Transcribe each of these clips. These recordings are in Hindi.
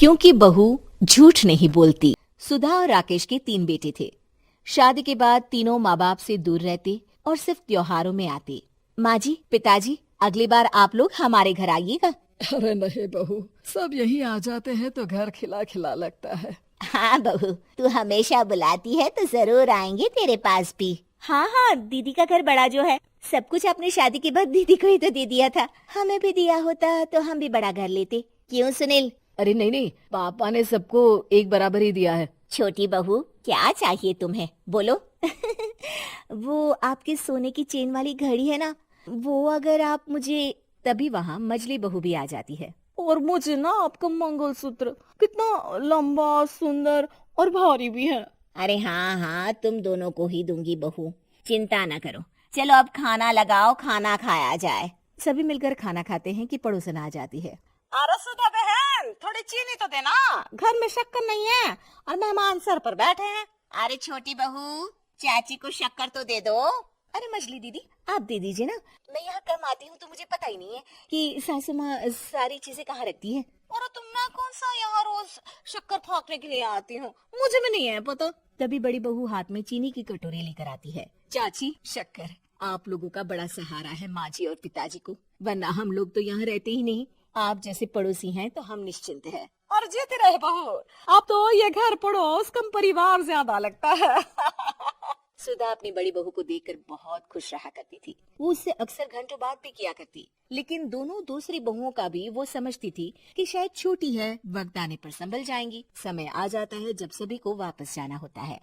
क्योंकि बहू झूठ नहीं बोलती। सुधा और राकेश के 3 बेटे थे। शादी के बाद तीनों माँ बाप से दूर रहते और सिर्फ त्योहारों में आते। माँ जी, पिताजी, अगली बार आप लोग हमारे घर आइएगा। अरे नहीं बहू, सब यहीं आ जाते हैं तो घर खिला खिला लगता है। हाँ बहू, तू हमेशा बुलाती है तो जरूर आएंगे तेरे पास भी। हाँ हाँ, दीदी का घर बड़ा जो है, सब कुछ आपने शादी के बाद दीदी को ही तो दे दिया था। हमें भी दिया होता तो हम भी बड़ा घर लेते। क्यों सुनील? अरे नहीं नहीं, पापा ने सबको एक बराबर ही दिया है। छोटी बहू, क्या चाहिए तुम्हें, बोलो। वो आपके सोने की चेन वाली घड़ी है ना, वो अगर आप मुझे, तभी वहाँ मजली बहू भी आ जाती है। और मुझे ना आपका मंगलसूत्र कितना लंबा, सुंदर और भारी भी है। अरे हाँ हाँ, तुम दोनों को ही दूंगी बहू, चिंता ना करो। चलो अब खाना लगाओ, खाना खाया जाए। सभी मिलकर खाना खाते हैं कि पड़ोसन आ जाती है। अरे सुधा बहन, थोड़ी चीनी तो देना, घर में शक्कर नहीं है और मेहमान सर पर बैठे हैं। अरे छोटी बहू, चाची को शक्कर तो दे दो। अरे मछली दीदी, आप दे दीजिए ना, मैं यहाँ कम आती हूँ तो मुझे पता ही नहीं है कि सासू माँ सारी चीजें कहाँ रखती है। और तुम, मैं कौन सा यहाँ रोज शक्कर फाँकने के लिए आती हूँ, मुझे भी नहीं है पता। तभी बड़ी बहू हाथ में चीनी की कटोरी लेकर आती है। चाची, शक्कर आप लोगों का बड़ा सहारा है माँ जी और पिताजी को, वरना हम लोग तो यहाँ रहते ही नहीं। आप जैसे पड़ोसी हैं तो हम निश्चिंत हैं। और जीते रहे बहू, अब तो ये घर पड़ोस कम परिवार ज्यादा लगता है। सुधा अपनी बड़ी बहू को देखकर बहुत खुश रहा करती थी। वो उससे अक्सर घंटों बात भी किया करती, लेकिन दोनों दूसरी बहुओं का भी वो समझती थी कि शायद छोटी है, वक्त आने पर संभल जाएंगी। समय आ जाता है जब सभी को वापस जाना होता है।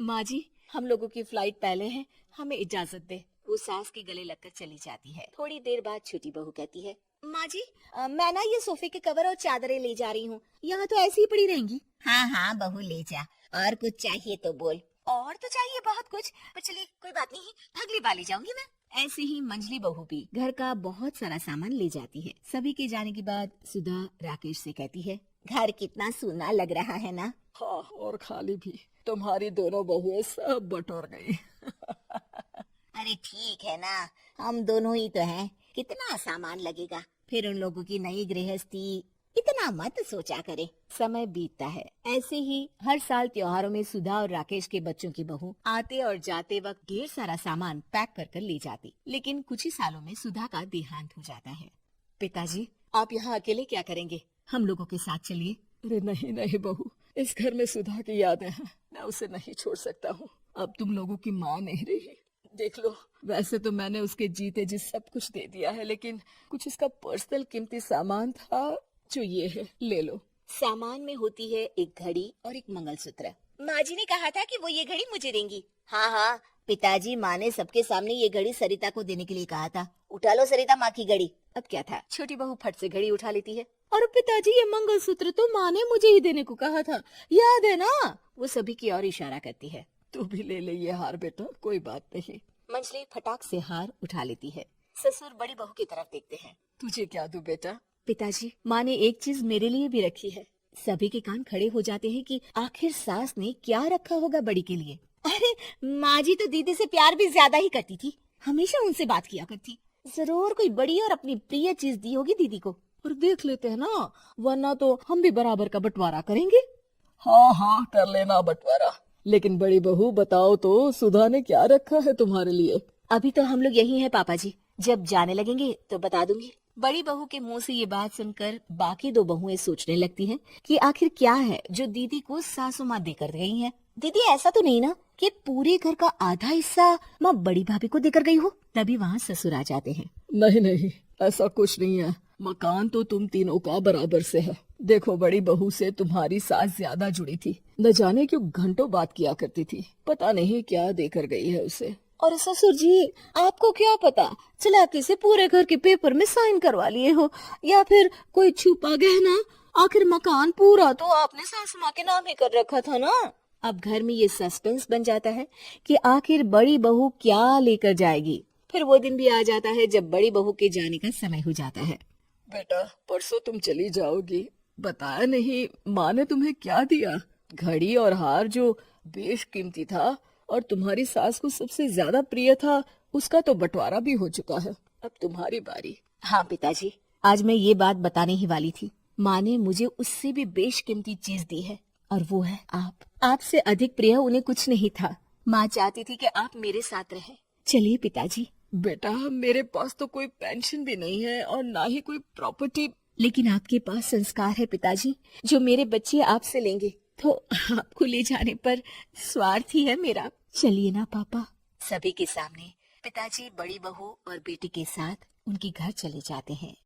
माँ जी, हम लोगों की फ्लाइट पहले है, हमें इजाजत दे। वो सास के गले लगकर चली जाती है। थोड़ी देर बाद छोटी बहू कहती है, माँ जी, मैं ना ये सोफे के कवर और चादरें ले जा रही हूँ, यहाँ तो ऐसी ही पड़ी रहेंगी। हाँ हाँ बहू, ले जा, और कुछ चाहिए तो बोल। और तो चाहिए बहुत कुछ, पर चलिए कोई बात नहीं, अगली बार ले जाऊंगी मैं। ऐसे ही मंजली बहू भी घर का बहुत सारा सामान ले जाती है। सभी के जाने के बाद सुधा राकेश से कहती है, घर कितना सूना लग रहा है ना। हाँ, और खाली भी। तुम्हारी दोनों बहुएं सब बटोर गई। अरे ठीक है ना, हम दोनों ही तो हैं, कितना सामान लगेगा। फिर उन लोगों की नई गृहस्थी, इतना मत सोचा करे। समय बीतता है। ऐसे ही हर साल त्योहारों में सुधा और राकेश के बच्चों की बहू आते और जाते वक्त ढेर सारा सामान पैक कर कर ले जाती। लेकिन कुछ ही सालों में सुधा का देहांत हो जाता है। पिताजी, आप यहाँ अकेले क्या करेंगे? हम लोगों के साथ चलिए। अरे नहीं नहीं बहू, इस घर में सुधा की यादें हैं, मैं उसे नहीं छोड़ सकता हूँ। अब तुम लोगों की माँ नहीं रही। देख लो, वैसे तो मैंने उसके जीते जी सब कुछ दे दिया है, लेकिन कुछ इसका पर्सनल कीमती सामान था जो ये है, ले लो। सामान में होती है एक घड़ी और एक मंगलसूत्र। माँ जी ने कहा था कि वो ये घड़ी मुझे देंगी। हाँ हाँ, पिताजी, माँ ने सबके सामने ये घड़ी सरिता को देने के लिए कहा था। उठा लो सरिता माँ की घड़ी। अब क्या था, छोटी बहू फट से घड़ी उठा लेती है। और पिताजी, ये मंगलसूत्र तो माँ ने मुझे ही देने को कहा था, याद है ना? वो सभी की ओर इशारा करती है। तू भी ले ले ये हार बेटा, कोई बात नहीं। मंजली फटाक से हार उठा लेती है। ससुर बड़ी बहू की तरफ देखते हैं। तुझे क्या दूं बेटा? पिताजी, माँ ने एक चीज मेरे लिए भी रखी है। सभी के कान खड़े हो जाते हैं कि आखिर सास ने क्या रखा होगा बड़ी के लिए। अरे माँ जी तो दीदी से प्यार भी ज्यादा ही करती थी, हमेशा उनसे बात किया करती। जरूर कोई बड़ी और अपनी प्रिय चीज दी होगी दीदी को। और देख लेते हैं ना, वरना तो हम भी बराबर का बंटवारा करेंगे। हाँ हाँ, कर लेना बंटवारा। लेकिन बड़ी बहू, बताओ तो सुधा ने क्या रखा है तुम्हारे लिए? अभी तो हम लोग यही हैं पापा जी, जब जाने लगेंगे तो बता दूंगी। बड़ी बहू के मुंह से ये बात सुनकर बाकी 2 बहुएं सोचने लगती हैं कि आखिर क्या है जो दीदी को सासू माँ देकर गई है। दीदी, ऐसा तो नहीं ना कि पूरे घर का आधा हिस्सा माँ बड़ी भाभी को देकर गई हो? तभी वहाँ ससुर आ जाते हैं। नहीं नहीं, ऐसा कुछ नहीं है। मकान तो तुम तीनों का बराबर से है। देखो, बड़ी बहू से तुम्हारी सास ज्यादा जुड़ी थी, न जाने क्यों घंटों बात किया करती थी। पता नहीं क्या देकर गई है उसे। और ससुर जी, आपको क्या पता, चलाकी से पूरे घर के पेपर में साइन करवा लिए हो, या फिर कोई छुपा गहना। आखिर मकान पूरा तो आपने सासू माँ के नाम ही कर रखा था ना। अब घर में ये सस्पेंस बन जाता है कि आखिर बड़ी बहू क्या लेकर जाएगी। फिर वो दिन भी आ जाता है जब बड़ी बहू के जाने का समय हो जाता है। बेटा, परसों तुम चली जाओगी, बताया नहीं माँ ने तुम्हें क्या दिया? घड़ी और हार जो बेशकीमती था और तुम्हारी सास को सबसे ज्यादा प्रिय था, उसका तो बंटवारा भी हो चुका है। अब तुम्हारी बारी। हाँ पिताजी, आज मैं ये बात बताने ही वाली थी। माँ ने मुझे उससे भी बेशकीमती चीज दी है, और वो है आप। आपसे अधिक प्रिय उन्हें कुछ नहीं था। माँ चाहती थी कि आप मेरे साथ रहें। चलिए पिताजी। बेटा, मेरे पास तो कोई पेंशन भी नहीं है और ना ही कोई प्रॉपर्टी। लेकिन आपके पास संस्कार है पिताजी, जो मेरे बच्चे आपसे लेंगे, तो आपको ले जाने पर स्वार्थ ही है मेरा। चलिए ना पापा। सभी के सामने पिताजी बड़ी बहू और बेटी के साथ उनके घर चले जाते हैं।